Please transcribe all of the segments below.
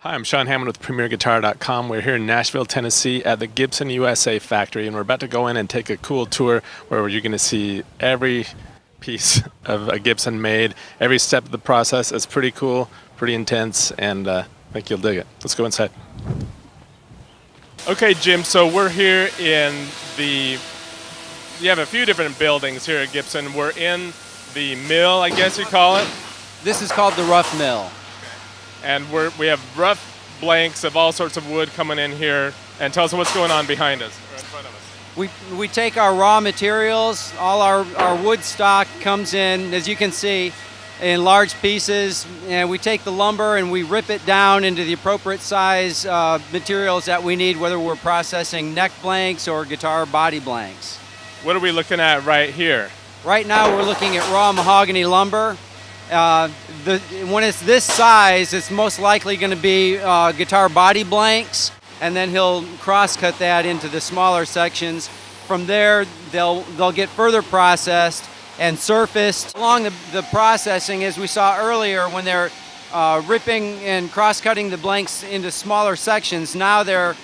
Hi, I'm Sean Hammond with PremierGuitar.com. We're here in Nashville, Tennessee at the Gibson USA factory, and we're about to go in and take a cool tour where you're going to see every piece of a Gibson made, every step of the process. It's pretty cool, pretty intense, and I think you'll dig it. Let's go inside. Okay, Jim, so we're here in you have a few different buildings here at Gibson. We're in the mill, I guess you call it. This is called the rough mill. And we have rough blanks of all sorts of wood coming in here. And tell us what's going on behind us, or in front of us. We take our raw materials, all our wood stock comes in, as you can see, in large pieces, and we take the lumber and we rip it down into the appropriate size materials that we need, whether we're processing neck blanks or guitar body blanks. What are we looking at right here? Right now we're looking at raw mahogany lumber. When it's this size, it's most likely going to be guitar body blanks, and then he'll cross-cut that into the smaller sections. From there, they'll get further processed and surfaced. Along the processing, as we saw earlier, when they're ripping and cross-cutting the blanks into smaller sections, now they're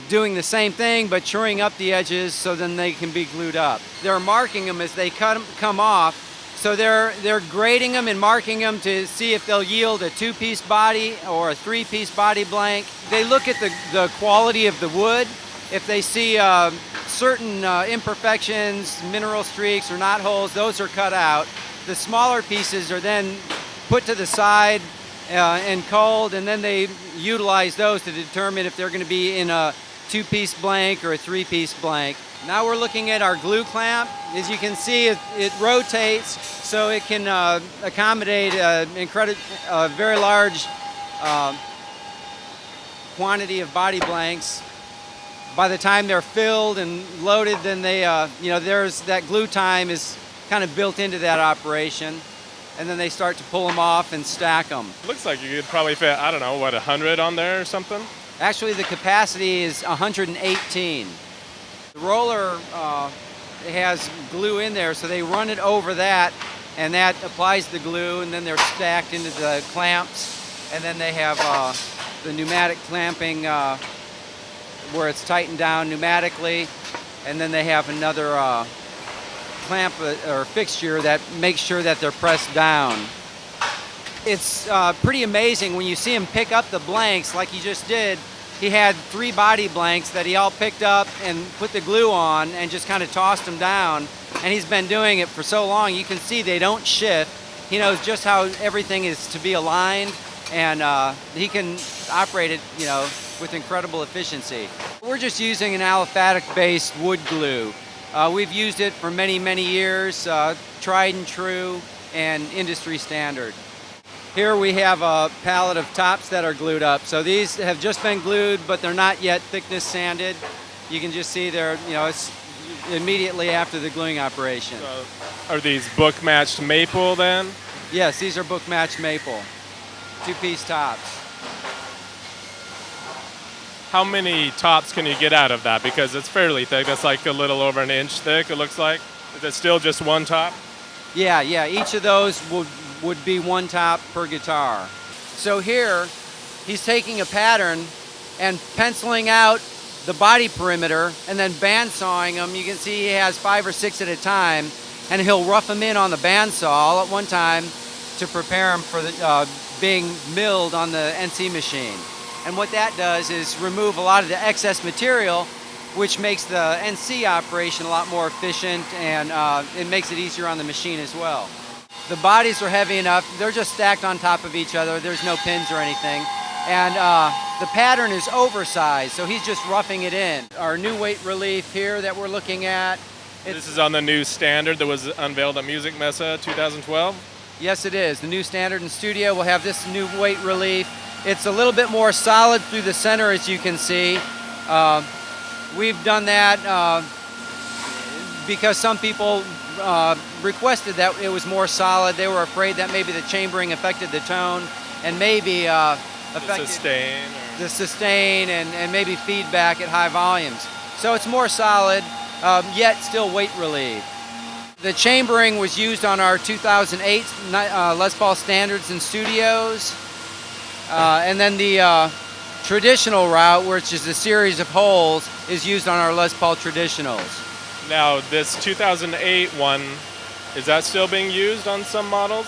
doing the same thing but shoring up the edges so then they can be glued up. They're marking them as they come off. So they're grading them and marking them to see if they'll yield a two-piece body or a three-piece body blank. They look at the quality of the wood. If they see certain imperfections, mineral streaks or knot holes, those are cut out. The smaller pieces are then put to the side and culled, and then they utilize those to determine if they're going to be in a two-piece blank or a three-piece blank. Now we're looking at our glue clamp. As you can see, it rotates so it can accommodate a very large quantity of body blanks. By the time they're filled and loaded, then there's that glue time is kind of built into that operation, and then they start to pull them off and stack them. Looks like you could probably fit, I don't know, 100 on there or something? Actually, the capacity is 118. The roller has glue in there, so they run it over that, and that applies the glue, and then they're stacked into the clamps, and then they have the pneumatic clamping where it's tightened down pneumatically, and then they have another clamp or fixture that makes sure that they're pressed down. It's pretty amazing when you see him pick up the blanks like he just did. He had 3 body blanks that he all picked up and put the glue on and just kind of tossed them down. And he's been doing it for so long, you can see they don't shift. He knows just how everything is to be aligned, and he can operate it, with incredible efficiency. We're just using an aliphatic-based wood glue. We've used it for many, many years, tried and true, and industry standard. Here we have a pallet of tops that are glued up. So these have just been glued, but they're not yet thickness sanded. You can just see they're, it's immediately after the gluing operation. So are these book matched maple then? Yes, these are book matched maple, 2-piece tops. How many tops can you get out of that? Because it's fairly thick. That's like a little over an inch thick, it looks like. Is it still just one top? Yeah. Each of those would be 1 top per guitar. So here, he's taking a pattern and penciling out the body perimeter and then bandsawing them. You can see he has 5 or 6 at a time, and he'll rough them in on the bandsaw all at one time to prepare them for being milled on the NC machine. And what that does is remove a lot of the excess material, which makes the NC operation a lot more efficient, and it makes it easier on the machine as well. The bodies are heavy enough. They're just stacked on top of each other. There's no pins or anything. And the pattern is oversized, so he's just roughing it in. Our new weight relief here that we're looking at. This is on the new standard that was unveiled at Music Messa 2012? Yes, it is. The new standard in studio will have this new weight relief. It's a little bit more solid through the center, as you can see. We've done that because some people requested that it was more solid. They were afraid that maybe the chambering affected the tone and maybe affected the sustain and maybe feedback at high volumes. So it's more solid, yet still weight relieved. The chambering was used on our 2008 Les Paul Standards in studios. And then the traditional route, which is a series of holes, is used on our Les Paul traditionals. Now, this 2008 one, is that still being used on some models?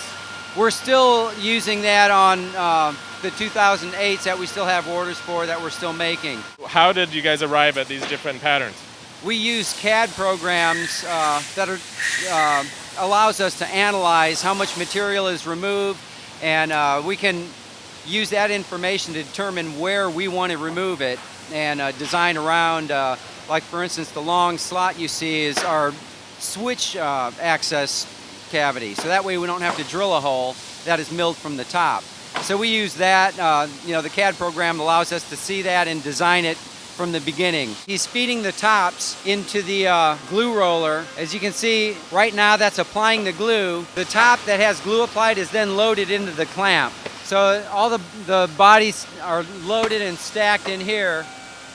We're still using that on the 2008s that we still have orders for, that we're still making. How did you guys arrive at these different patterns? We use CAD programs that allows us to analyze how much material is removed, and we can use that information to determine where we want to remove it and design around. Like for instance, the long slot you see is our switch access cavity. So that way we don't have to drill a hole, that is milled from the top. So we use that, the CAD program allows us to see that and design it from the beginning. He's feeding the tops into the glue roller. As you can see, right now that's applying the glue. The top that has glue applied is then loaded into the clamp. So all the bodies are loaded and stacked in here,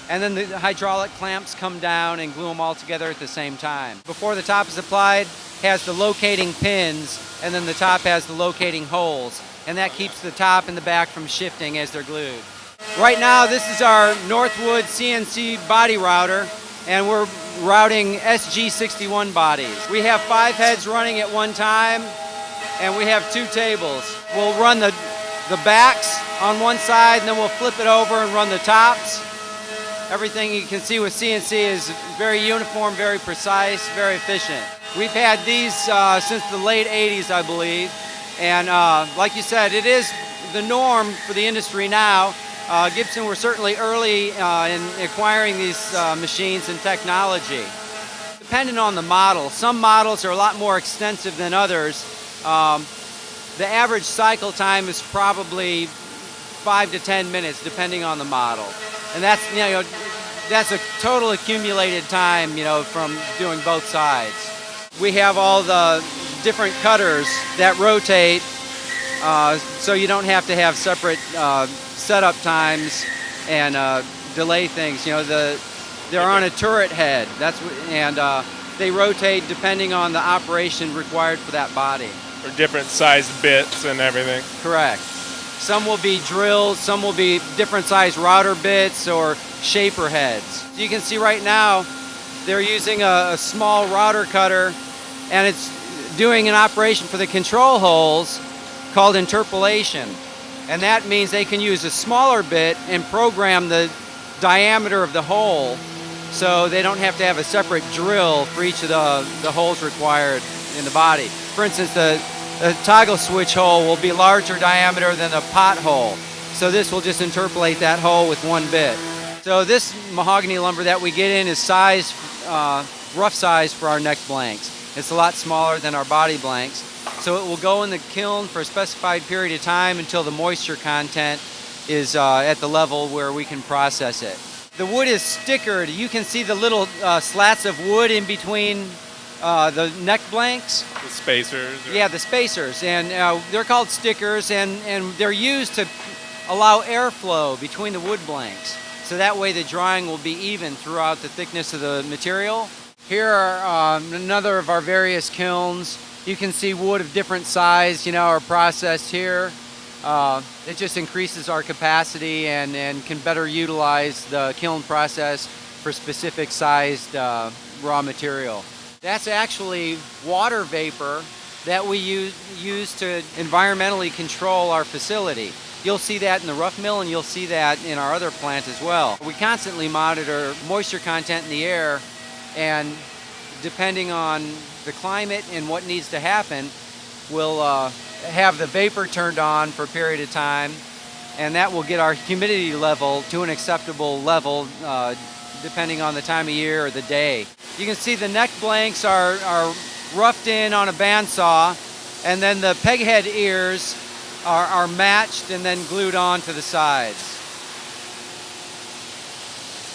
and then the hydraulic clamps come down and glue them all together at the same time. Before the top is applied, has the locating pins, and then the top has the locating holes, and that keeps the top and the back from shifting as they're glued. Right now, this is our Northwood CNC body router, and we're routing SG61 bodies. We have 5 heads running at one time, and we have 2 tables. We'll run the backs on one side, and then we'll flip it over and run the tops. Everything you can see with CNC is very uniform, very precise, very efficient. We've had these since the late 80s, I believe, and like you said, it is the norm for the industry now. Gibson were certainly early in acquiring these machines and technology. Depending on the model, some models are a lot more extensive than others. The average cycle time is probably 5 to 10 minutes, depending on the model. And that's, that's a total accumulated time, from doing both sides. We have all the different cutters that rotate, so you don't have to have separate setup times and delay things. They're on a turret head. They rotate depending on the operation required for that body. For different sized bits and everything. Correct. Some will be drills, some will be different size router bits or shaper heads. You can see right now they're using a small router cutter, and it's doing an operation for the control holes called interpolation. And that means they can use a smaller bit and program the diameter of the hole, so they don't have to have a separate drill for each of the holes required in the body. For instance, the toggle switch hole will be larger diameter than the pot hole. So this will just interpolate that hole with one bit. So this mahogany lumber that we get in is rough size for our neck blanks. It's a lot smaller than our body blanks. So it will go in the kiln for a specified period of time until the moisture content is at the level where we can process it. The wood is stickered. You can see the little slats of wood in between the neck blanks. The spacers? Yeah, the spacers. And they're called stickers, and they're used to allow airflow between the wood blanks. So that way the drying will be even throughout the thickness of the material. Here are another of our various kilns. You can see wood of different size, are processed here. It just increases our capacity and can better utilize the kiln process for specific sized raw material. That's actually water vapor that we use to environmentally control our facility. You'll see that in the rough mill, and you'll see that in our other plant as well. We constantly monitor moisture content in the air, and depending on the climate and what needs to happen, we'll have the vapor turned on for a period of time, and that will get our humidity level to an acceptable level depending on the time of year or the day. You can see the neck blanks are roughed in on a bandsaw, and then the peg head ears are matched and then glued on to the sides.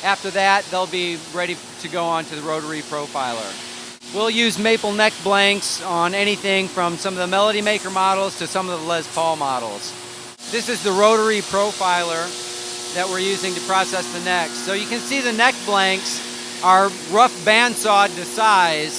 After that, they'll be ready to go on to the rotary profiler. We'll use maple neck blanks on anything from some of the Melody Maker models to some of the Les Paul models. This is the rotary profiler that we're using to process the necks. So you can see the neck blanks are rough bandsawed to size,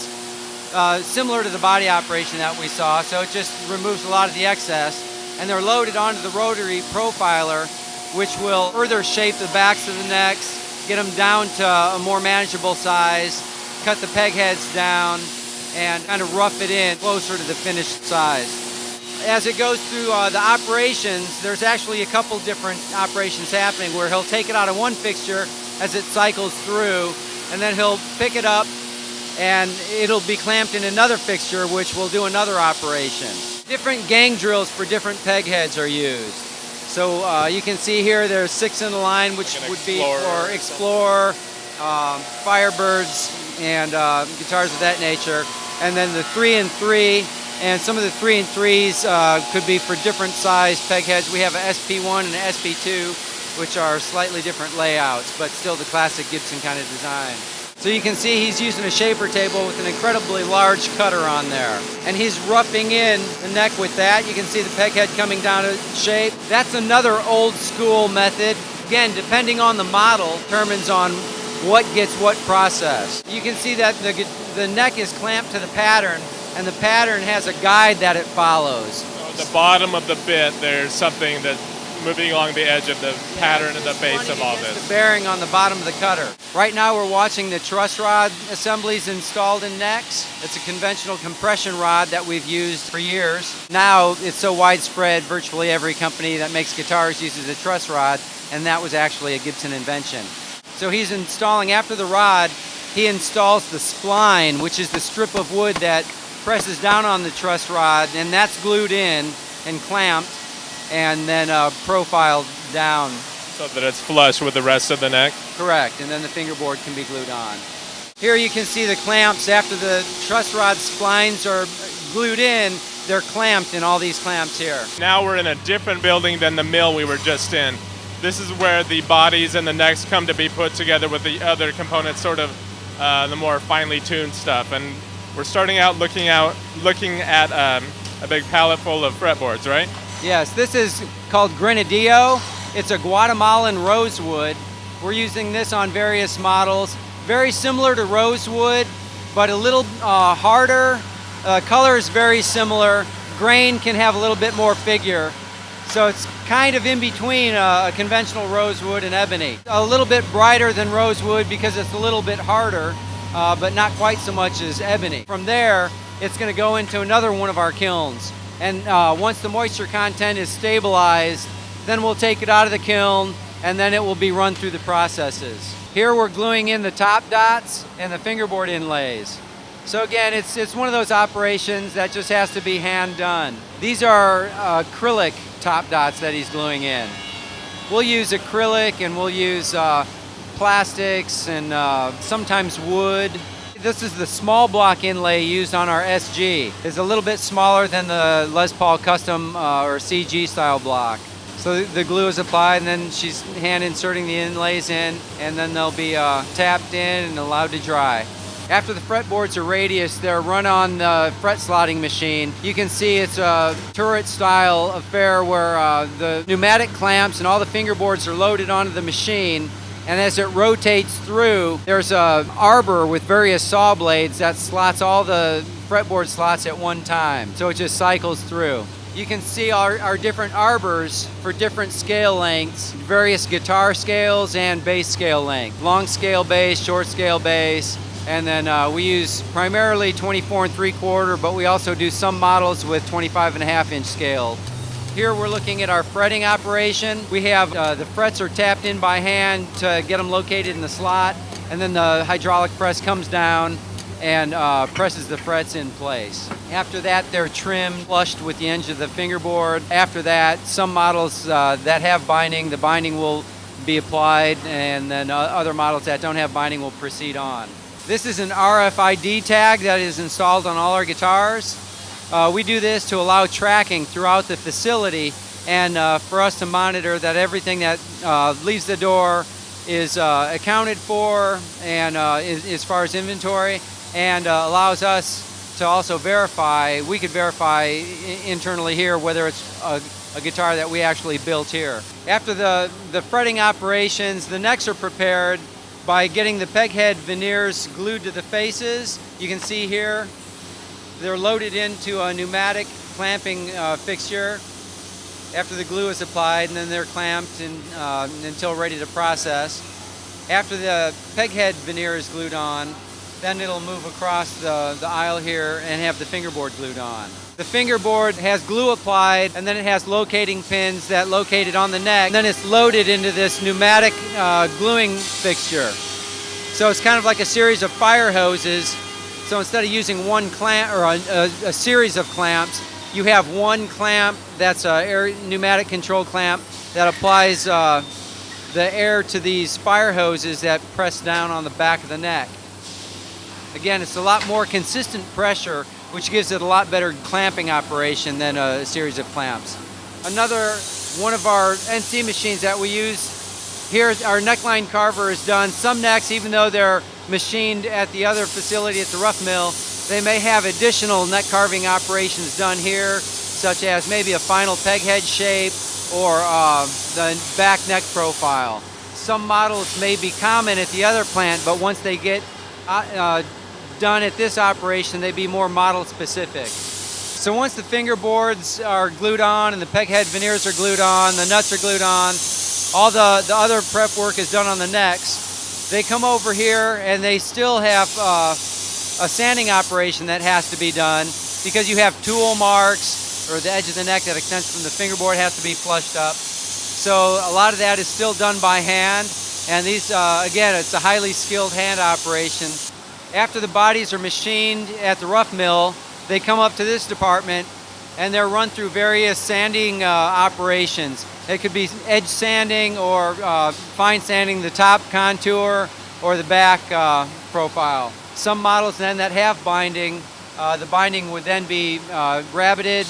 similar to the body operation that we saw, so it just removes a lot of the excess. and they're loaded onto the rotary profiler, which will further shape the backs of the necks, get them down to a more manageable size, cut the peg heads down, and kind of rough it in closer to the finished size. As it goes through the operations, there's actually a couple different operations happening where he'll take it out of one fixture as it cycles through, and then he'll pick it up and it'll be clamped in another fixture, which will do another operation. Different gang drills for different peg heads are used. So you can see here there's 6 in a line, which would be for Explorer, Firebirds, and guitars of that nature. And then the 3 and 3, and some of the 3 and 3s could be for different size peg heads. We have an SP1 and an SP2, which are slightly different layouts, but still the classic Gibson kind of design. So you can see he's using a shaper table with an incredibly large cutter on there. And he's roughing in the neck with that. You can see the peg head coming down to shape. That's another old school method. Again, depending on the model, determines on what gets what process. You can see that the neck is clamped to the pattern, and the pattern has a guide that it follows. So at the bottom of the bit, there's something that's moving along the edge of the pattern at the base of all this. The bearing on the bottom of the cutter. Right now we're watching the truss rod assemblies installed in necks. It's a conventional compression rod that we've used for years. Now it's so widespread, virtually every company that makes guitars uses a truss rod, and that was actually a Gibson invention. So he's installing, after the rod, he installs the spline, which is the strip of wood that presses down on the truss rod, and that's glued in and clamped and then profiled down. So that it's flush with the rest of the neck? Correct, and then the fingerboard can be glued on. Here you can see the clamps. After the truss rod splines are glued in, they're clamped in all these clamps here. Now we're in a different building than the mill we were just in. This is where the bodies and the necks come to be put together with the other components, sort of the more finely tuned stuff. And we're starting out looking at a big pallet full of fretboards, right? Yes, this is called Granadillo. It's a Guatemalan rosewood. We're using this on various models. Very similar to rosewood, but a little harder. Color is very similar. Grain can have a little bit more figure. So it's kind of in between a conventional rosewood and ebony. A little bit brighter than rosewood because it's a little bit harder, but not quite so much as ebony. From there, it's going to go into another one of our kilns. And once the moisture content is stabilized, then we'll take it out of the kiln and then it will be run through the processes. Here we're gluing in the top dots and the fingerboard inlays. So again, it's one of those operations that just has to be hand done. These are acrylic top dots that he's gluing in. We'll use acrylic and we'll use plastics and sometimes wood. This is the small block inlay used on our SG. It's a little bit smaller than the Les Paul Custom or CG style block. So the glue is applied and then she's hand inserting the inlays in, and then they'll be tapped in and allowed to dry. After the fretboards are radius, they're run on the fret slotting machine. You can see it's a turret style affair where the pneumatic clamps and all the fingerboards are loaded onto the machine. And as it rotates through, there's a arbor with various saw blades that slots all the fretboard slots at one time. So it just cycles through. You can see our different arbors for different scale lengths, various guitar scales and bass scale length. Long scale bass, short scale bass, and then we use primarily 24 3/4, but we also do some models with 25.5-inch scale. Here we're looking at our fretting operation. We have the frets are tapped in by hand to get them located in the slot, and then the hydraulic press comes down and presses the frets in place. After that, they're trimmed, flushed with the edge of the fingerboard. After that, some models that have binding, the binding will be applied, and then other models that don't have binding will proceed on. This is an RFID tag that is installed on all our guitars. We do this to allow tracking throughout the facility and for us to monitor that everything that leaves the door is accounted for and as far as inventory, and allows us to also verify. We could verify internally here whether it's a guitar that we actually built here. After the fretting operations, the necks are prepared by getting the peg head veneers glued to the faces. You can see here they're loaded into a pneumatic clamping fixture. after the glue is applied, and then they're clamped and, until ready to process. After the peg head veneer is glued on, then it'll move across the aisle here and have the fingerboard glued on. The fingerboard has glue applied, and then it has locating pins that locate it on the neck. And then it's loaded into this pneumatic gluing fixture. So it's kind of like a series of fire hoses. So instead of using one clamp or a series of clamps, you have one clamp that's a pneumatic control clamp that applies the air to these fire hoses that press down on the back of the neck. Again, it's a lot more consistent pressure, which gives it a lot better clamping operation than a series of clamps. Another one of our NC machines that we use here, our neckline carver is done. Some necks, even though they're machined at the other facility at the rough mill, they may have additional neck carving operations done here, such as maybe a final peg head shape or the back neck profile. Some models may be common at the other plant, but once they get done at this operation, they'd be more model specific. So once the fingerboards are glued on and the peg head veneers are glued on, the nuts are glued on, all the other prep work is done on the necks, they come over here and they still have a sanding operation that has to be done because you have tool marks, or the edge of the neck that extends from the fingerboard has to be flushed up. So a lot of that is still done by hand, and these, again, it's a highly skilled hand operation. After the bodies are machined at the rough mill, they come up to this department and they're run through various sanding operations. It could be edge sanding or fine sanding the top contour or the back profile. Some models then that have binding, the binding would then be rabbeted,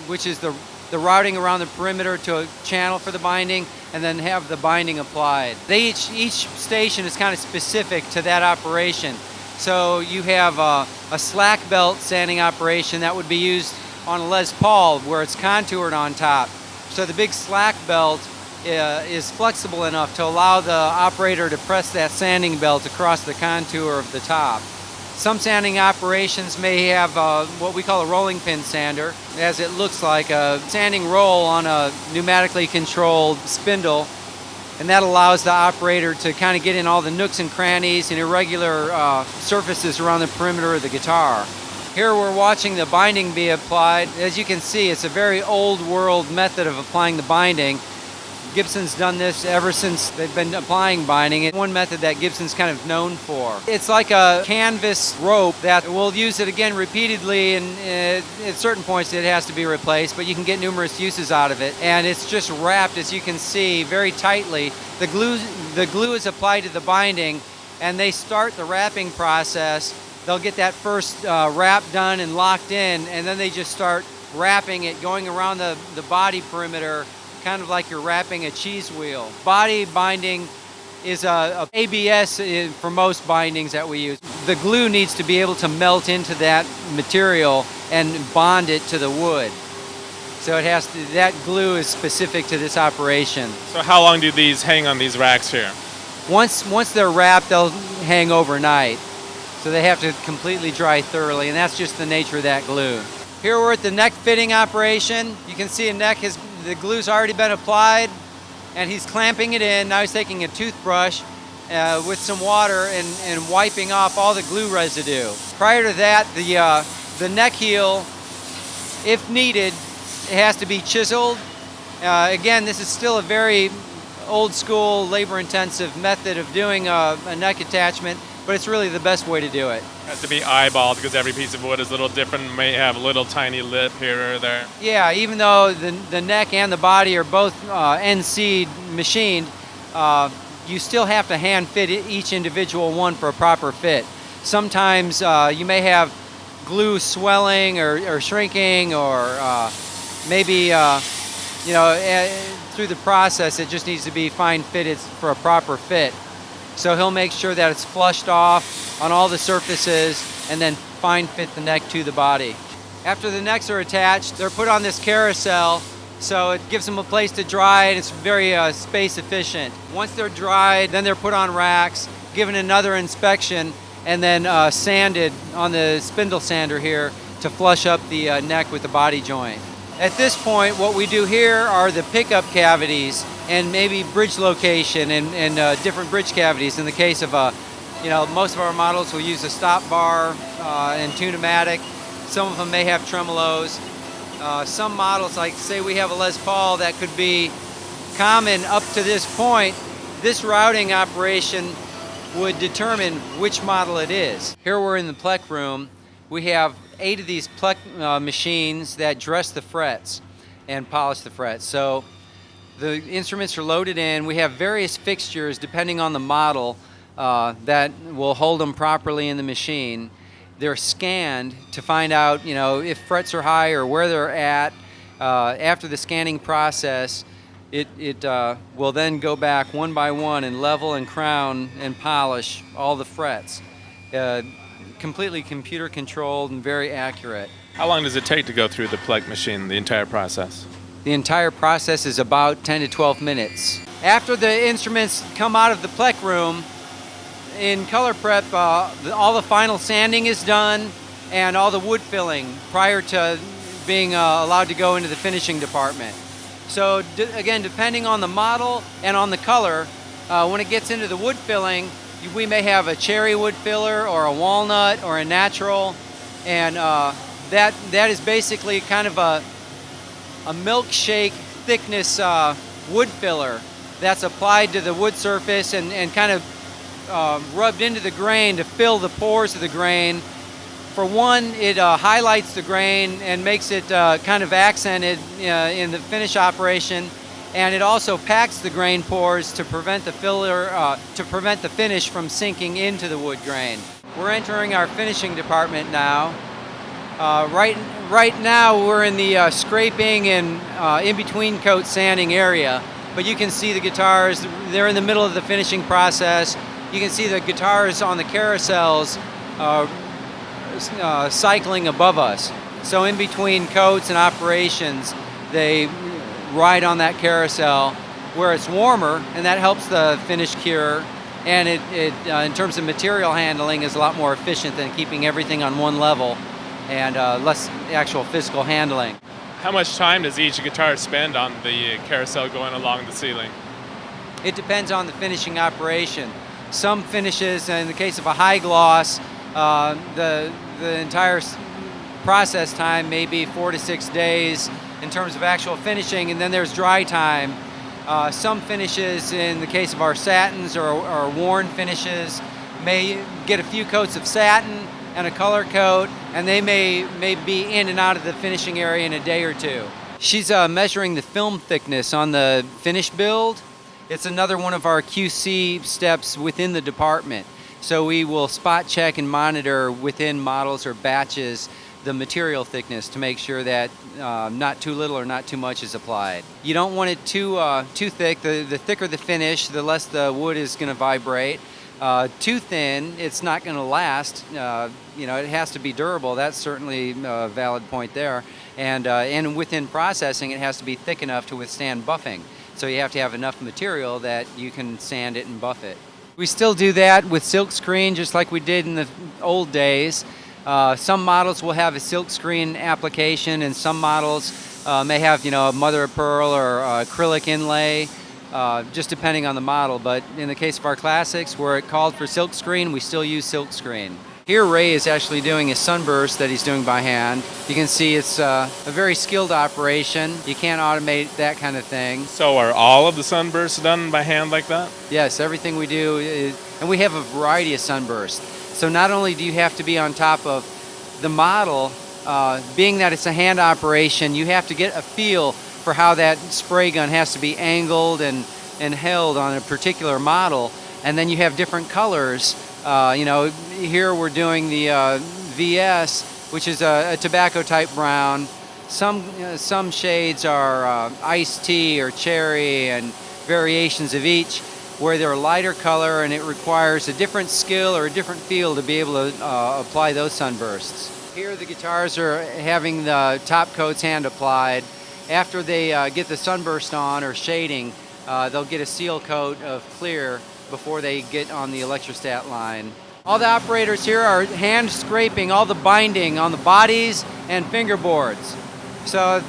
which is the routing around the perimeter to a channel for the binding, and then have the binding applied. Each station is kind of specific to that operation. So you have a slack belt sanding operation that would be used on a Les Paul where it's contoured on top. So the big slack belt is flexible enough to allow the operator to press that sanding belt across the contour of the top. Some sanding operations may have what we call a rolling pin sander, as it looks like a sanding roll on a pneumatically controlled spindle. And that allows the operator to kind of get in all the nooks and crannies and irregular surfaces around the perimeter of the guitar. Here we're watching the binding be applied. As you can see, it's a very old world method of applying the binding. Gibson's done this ever since they've been applying binding. It's one method that Gibson's kind of known for. It's like a canvas rope that we'll use it again repeatedly, and at certain points it has to be replaced, but you can get numerous uses out of it. And it's just wrapped, as you can see, very tightly. The glue is applied to the binding, and they start the wrapping process. They'll get that first wrap done and locked in, and then they just start wrapping it, going around the body perimeter, kind of like you're wrapping a cheese wheel. Body binding is a ABS for most bindings that we use. The glue needs to be able to melt into that material and bond it to the wood. So that glue is specific to this operation. So how long do these hang on these racks here? Once they're wrapped, they'll hang overnight. So they have to completely dry thoroughly, and that's just the nature of that glue. Here we're at the neck fitting operation. You can see the glue's already been applied, and he's clamping it in. Now he's taking a toothbrush with some water and wiping off all the glue residue. Prior to that, the neck heel, if needed, it has to be chiseled. Again, this is still a very old school, labor-intensive method of doing a neck attachment, but it's really the best way to do it. It has to be eyeballed because every piece of wood is a little different, may have a little tiny lip here or there. Yeah, even though the neck and the body are both NC machined, you still have to hand fit each individual one for a proper fit. Sometimes you may have glue swelling or shrinking, or maybe through the process it just needs to be fine fitted for a proper fit. So he'll make sure that it's flushed off on all the surfaces and then fine fit the neck to the body. After the necks are attached, they're put on this carousel, so it gives them a place to dry, and it's very space efficient. Once they're dried, then they're put on racks, given another inspection, and then sanded on the spindle sander here to flush up the neck with the body joint. At this point, what we do here are the pickup cavities and maybe bridge location and different bridge cavities. In the case of, most of our models will use a stop bar and tune-o-matic. Some of them may have tremolos. Some models, like say we have a Les Paul, that could be common up to this point. This routing operation would determine which model it is. Here we're in the plec room. We have 8 of these plec machines that dress the frets and polish the frets. So the instruments are loaded in. We have various fixtures depending on the model that will hold them properly in the machine. They're scanned to find out, if frets are high or where they're at. After the scanning process, it will then go back one by one and level and crown and polish all the frets. Completely computer controlled and very accurate. How long does it take to go through the plec machine, the entire process? The entire process is about 10 to 12 minutes. After the instruments come out of the plec room, in color prep, all the final sanding is done and all the wood filling prior to being allowed to go into the finishing department. So again, depending on the model and on the color, when it gets into the wood filling, we may have a cherry wood filler or a walnut or a natural, and that is basically kind of a milkshake thickness wood filler that's applied to the wood surface and kind of rubbed into the grain to fill the pores of the grain. For one, it highlights the grain and makes it kind of accented in the finish operation, and it also packs the grain pores to prevent the finish from sinking into the wood grain. We're entering our finishing department now. Right now we're in the scraping and in-between coat sanding area, but you can see the guitars. They're in the middle of the finishing process. You can see the guitars on the carousels cycling above us. So in between coats and operations, they ride on that carousel where it's warmer, and that helps the finish cure. And it in terms of material handling, is a lot more efficient than keeping everything on one level and less actual physical handling. How much time does each guitar spend on the carousel going along the ceiling? It depends on the finishing operation. Some finishes, in the case of a high gloss, the entire process time may be 4 to 6 days in terms of actual finishing, and then there's dry time. Some finishes, in the case of our satins or worn finishes, may get a few coats of satin and a color coat, and they may be in and out of the finishing area in a day or two. She's measuring the film thickness on the finish build. It's another one of our QC steps within the department. So we will spot check and monitor within models or batches the material thickness to make sure that not too little or not too much is applied. You don't want it too thick. The thicker the finish, the less the wood is going to vibrate. Too thin, it's not going to last. It has to be durable. That's certainly a valid point there. And within processing, it has to be thick enough to withstand buffing. So you have to have enough material that you can sand it and buff it. We still do that with silk screen, just like we did in the old days. Some models will have a silk screen application, and some models may have, a mother of pearl or acrylic inlay, just depending on the model. But in the case of our classics, where it called for silk screen, we still use silk screen. Here Ray is actually doing a sunburst that he's doing by hand. You can see it's a very skilled operation. You can't automate that kind of thing. So are all of the sunbursts done by hand like that? Yes, everything we do is, and we have a variety of sunbursts. So not only do you have to be on top of the model, being that it's a hand operation, you have to get a feel for how that spray gun has to be angled and held on a particular model. And then you have different colors. Here we're doing the VS, which is a tobacco type brown. Some shades are iced tea or cherry and variations of each, where they're a lighter color, and it requires a different skill or a different feel to be able to apply those sunbursts. Here the guitars are having the top coats hand applied. After they get the sunburst on or shading, they'll get a seal coat of clear before they get on the electrostat line. All the operators here are hand scraping all the binding on the bodies and fingerboards. So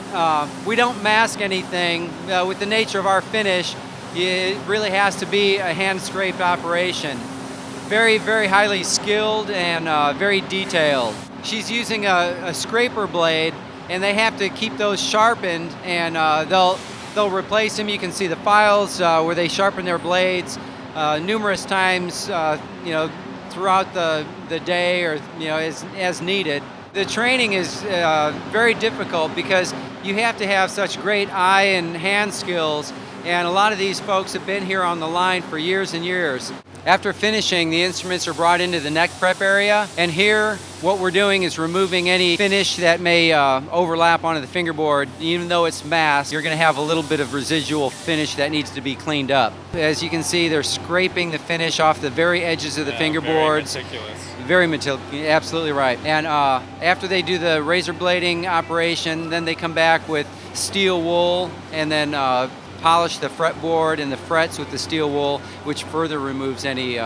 we don't mask anything. With the nature of our finish, it really has to be a hand-scraped operation. Very, very highly skilled and very detailed. She's using a scraper blade, and they have to keep those sharpened, and they'll replace them. You can see the files where they sharpen their blades numerous times, throughout the day, or as needed. The training is very difficult because you have to have such great eye and hand skills, and a lot of these folks have been here on the line for years and years. After finishing, the instruments are brought into the neck prep area, and here what we're doing is removing any finish that may overlap onto the fingerboard. Even though it's masked, you're going to have a little bit of residual finish that needs to be cleaned up. As you can see, they're scraping the finish off the very edges of the fingerboards. Very meticulous, absolutely right. And after they do the razor blading operation, then they come back with steel wool and then polish the fretboard and the frets with the steel wool, which further removes any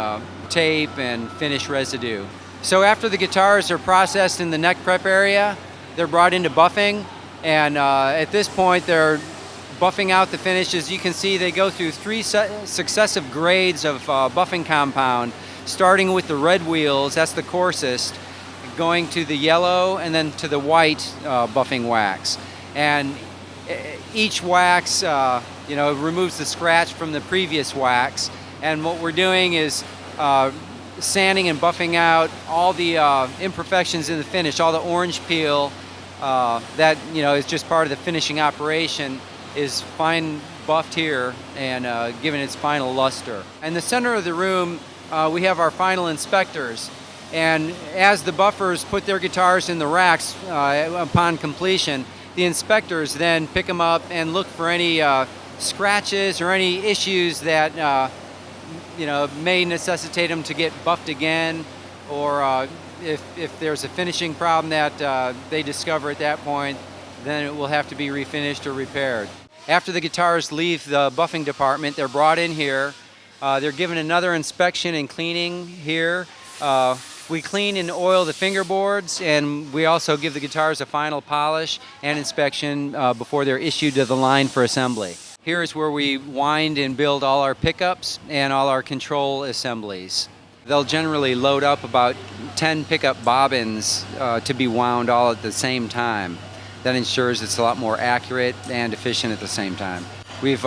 tape and finish residue. So after the guitars are processed in the neck prep area, they're brought into buffing, and at this point they're buffing out the finishes. You can see they go through 3 successive grades of buffing compound, starting with the red wheels, that's the coarsest, going to the yellow and then to the white buffing wax. And each wax removes the scratch from the previous wax, and what we're doing is sanding and buffing out all the imperfections in the finish. All the orange peel that is just part of the finishing operation is fine buffed here and given its final luster. In the center of the room we have our final inspectors, and as the buffers put their guitars in the racks upon completion, the inspectors then pick them up and look for any scratches or any issues that may necessitate them to get buffed again, or if there's a finishing problem that they discover at that point, then it will have to be refinished or repaired. After the guitars leave the buffing department, they're brought in here. They're given another inspection and cleaning here. We clean and oil the fingerboards, and we also give the guitars a final polish and inspection before they're issued to the line for assembly. Here is where we wind and build all our pickups and all our control assemblies. They'll generally load up about 10 pickup bobbins to be wound all at the same time. That ensures it's a lot more accurate and efficient at the same time. We've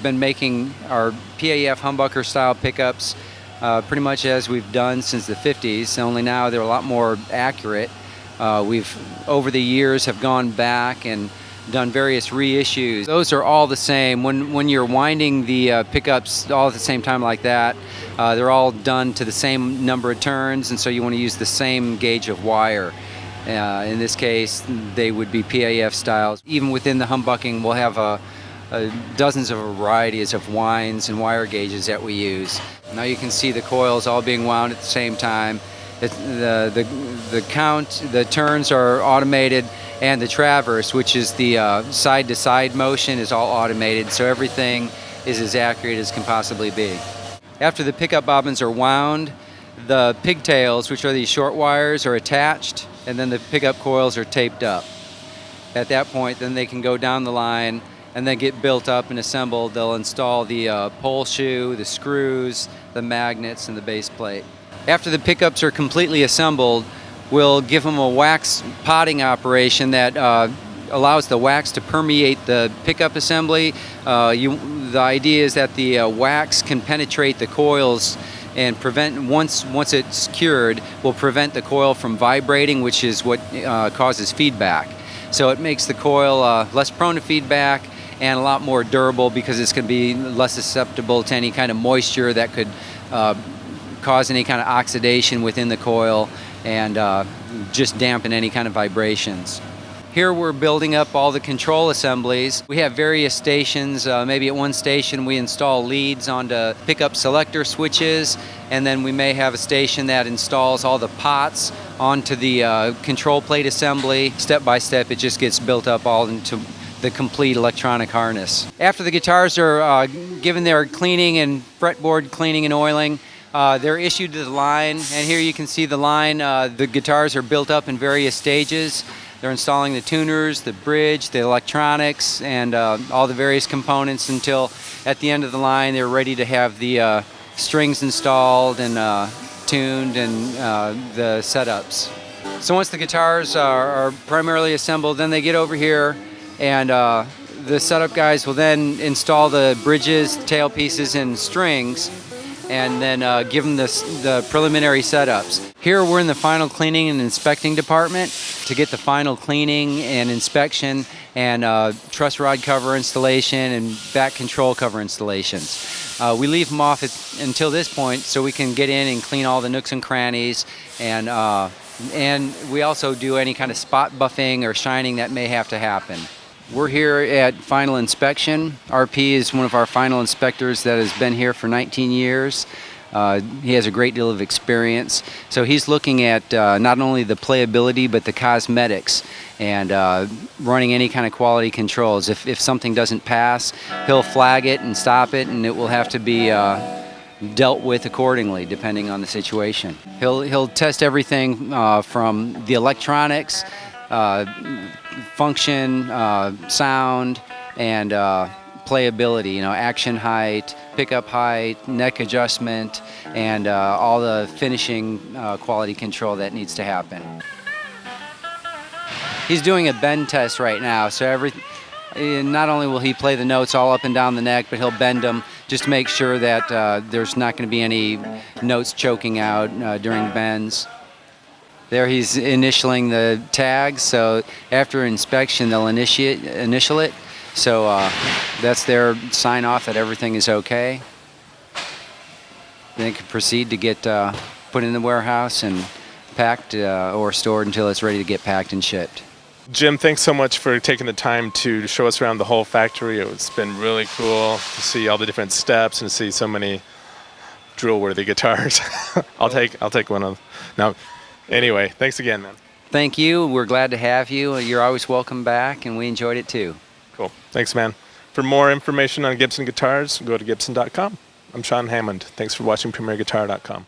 been making our PAF humbucker style pickups pretty much as we've done since the 50s, only now they're a lot more accurate. We've, over the years, have gone back and done various reissues. Those are all the same. When you're winding the pickups all at the same time like that, they're all done to the same number of turns, and so you want to use the same gauge of wire. In this case, they would be PAF styles. Even within the humbucking, we'll have dozens of varieties of winds and wire gauges that we use. Now you can see the coils all being wound at the same time. The count, the turns are automated, and the traverse, which is the side-to-side motion, is all automated, so everything is as accurate as can possibly be. After the pickup bobbins are wound, the pigtails, which are these short wires, are attached, and then the pickup coils are taped up. At that point, then they can go down the line and then get built up and assembled. They'll install the pole shoe, the screws, the magnets, and the base plate. After the pickups are completely assembled, we'll give them a wax potting operation that allows the wax to permeate the pickup assembly. The idea is that the wax can penetrate the coils and prevent, once it's cured, will prevent the coil from vibrating, which is what causes feedback. So it makes the coil less prone to feedback and a lot more durable, because it's going to be less susceptible to any kind of moisture that could cause any kind of oxidation within the coil and just dampen any kind of vibrations. Here we're building up all the control assemblies. We have various stations. Maybe at one station we install leads onto pickup selector switches, and then we may have a station that installs all the pots onto the control plate assembly. Step by step it just gets built up all into the complete electronic harness. After the guitars are given their cleaning and fretboard cleaning and oiling, they're issued to the line, and here you can see the line. The guitars are built up in various stages. They're installing the tuners, the bridge, the electronics, and all the various components until at the end of the line they're ready to have the strings installed and tuned and the setups. So once the guitars are primarily assembled, then they get over here and the setup guys will then install the bridges, tailpieces, and strings, and then give them the preliminary setups. Here we're in the final cleaning and inspecting department to get the final cleaning and inspection and truss rod cover installation and back control cover installations. We leave them off until this point so we can get in and clean all the nooks and crannies, and we also do any kind of spot buffing or shining that may have to happen. We're here at final inspection. RP is one of our final inspectors that has been here for 19 years. He has a great deal of experience. So he's looking at not only the playability but the cosmetics and running any kind of quality controls. If something doesn't pass, he'll flag it and stop it, and it will have to be dealt with accordingly depending on the situation. He'll test everything from the electronics, function, sound, and playability, action height, pickup height, neck adjustment, and all the finishing quality control that needs to happen. He's doing a bend test right now, so not only will he play the notes all up and down the neck, but he'll bend them just to make sure that there's not going to be any notes choking out during bends. There he's initialing the tags, so after inspection they'll initial it. So that's their sign off that everything is okay. Then it can proceed to get put in the warehouse and packed or stored until it's ready to get packed and shipped. Jim, thanks so much for taking the time to show us around the whole factory. It's been really cool to see all the different steps and to see so many drill-worthy guitars. I'll take one of them. Now, anyway, thanks again, man. Thank you. We're glad to have you. You're always welcome back, and we enjoyed it too. Cool. Thanks, man. For more information on Gibson guitars, go to Gibson.com. I'm Sean Hammond. Thanks for watching PremierGuitar.com.